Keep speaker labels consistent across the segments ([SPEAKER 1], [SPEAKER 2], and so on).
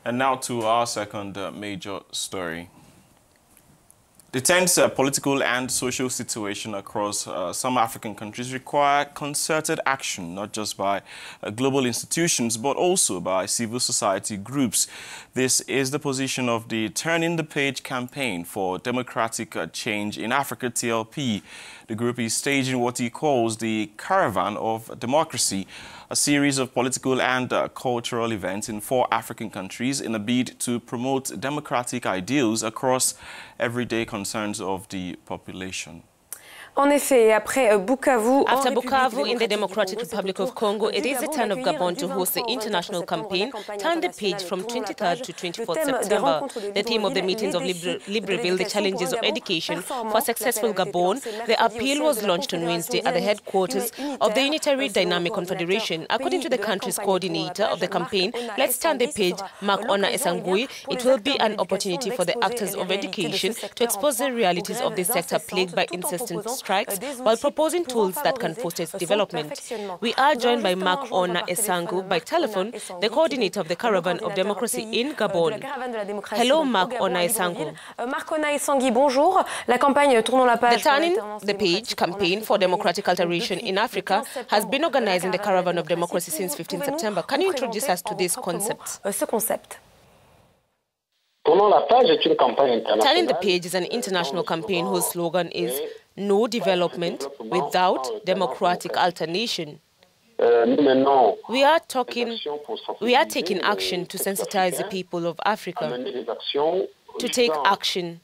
[SPEAKER 1] And now to our second major story. The tense political and social situation across some African countries require concerted action, not just by global institutions, but also by civil society groups. This is the position of the Turning the Page campaign for democratic change in Africa, TLP. The group is staging what he calls the Caravan of Democracy, a series of political and cultural events in 4 African countries in a bid to promote democratic ideals across everyday concerns of the population.
[SPEAKER 2] After
[SPEAKER 3] Bukavu in the Democratic Republic of Congo, it is the turn of Gabon to host the international campaign Turn the Page from 23rd to 24th September. The theme of the meetings of Libreville, the challenges of education for successful Gabon. The appeal was launched on Wednesday at the headquarters of the Unitary Dynamic Confederation. According to the country's coordinator of the campaign, Let's Turn the Page, Mark Ona Esangui, it will be an opportunity for the actors of education to expose the realities of the sector plagued by incessant strikes while proposing tools that can foster its development. We are joined by Mark Ona Esangu by telephone, the coordinator of the Caravan of Democracy in Gabon. Hello, Mark Ona Esangu.
[SPEAKER 2] Bonjour. La campagne Tournons la Page.
[SPEAKER 3] The Turning the Page campaign for democratic alteration in Africa has been organized in the Caravan of Democracy since 15 September. Can you introduce us to this concept? Turning the Page is an international campaign whose slogan is "No development without democratic alternation." We are taking action to sensitize the people of Africa, to take action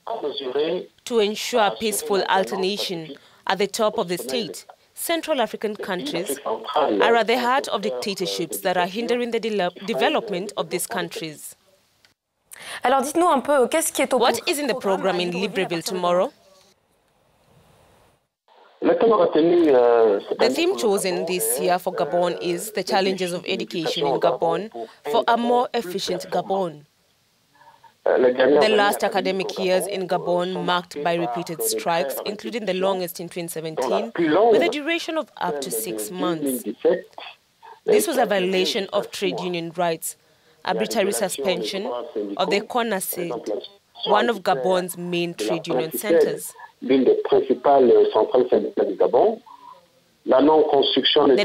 [SPEAKER 3] to ensure peaceful alternation at the top of the state. Central African countries are at the heart of dictatorships that are hindering the development of these countries. What is in the program in Libreville tomorrow? The theme chosen this year for Gabon is the challenges of education in Gabon for a more efficient Gabon. The last academic years in Gabon marked by repeated strikes, including the longest in 2017, with a duration of up to 6 months. This was a violation of trade union rights, arbitrary suspension of the CONACED, one of Gabon's main trade union centers. The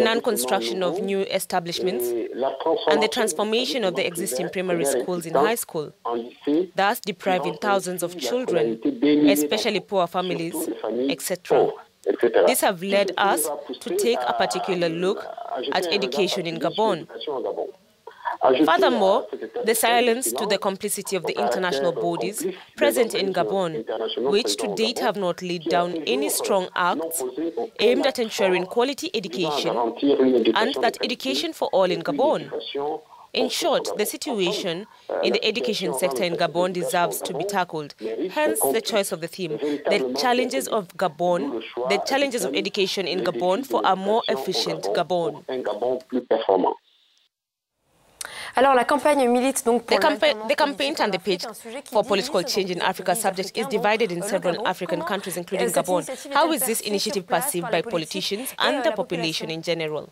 [SPEAKER 3] non-construction of new establishments and the transformation of the existing primary schools in high school, thus depriving thousands of children, especially poor families, etc. These have led us to take a particular look at education in Gabon. Furthermore, the silence to the complicity of the international bodies present in Gabon, which to date have not laid down any strong acts aimed at ensuring quality education and that education for all in Gabon. In short, the situation in the education sector in Gabon deserves to be tackled. Hence the choice of the theme, the challenges of Gabon, the challenges of education in Gabon for a more efficient Gabon. The campaign Turn the Page for political change in Africa subject is divided in several African countries, including Gabon. How is this initiative perceived by politicians and the population in general?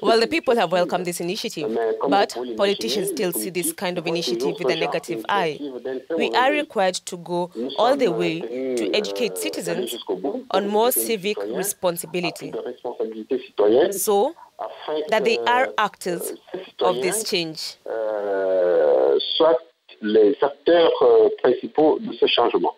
[SPEAKER 3] Well, the people have welcomed this initiative, but politicians still see this kind of initiative with a negative eye. We are required to go all the way to educate citizens on more civic responsibility, so that they are actors of this change.
[SPEAKER 4] Soit les acteurs principaux de ce changement.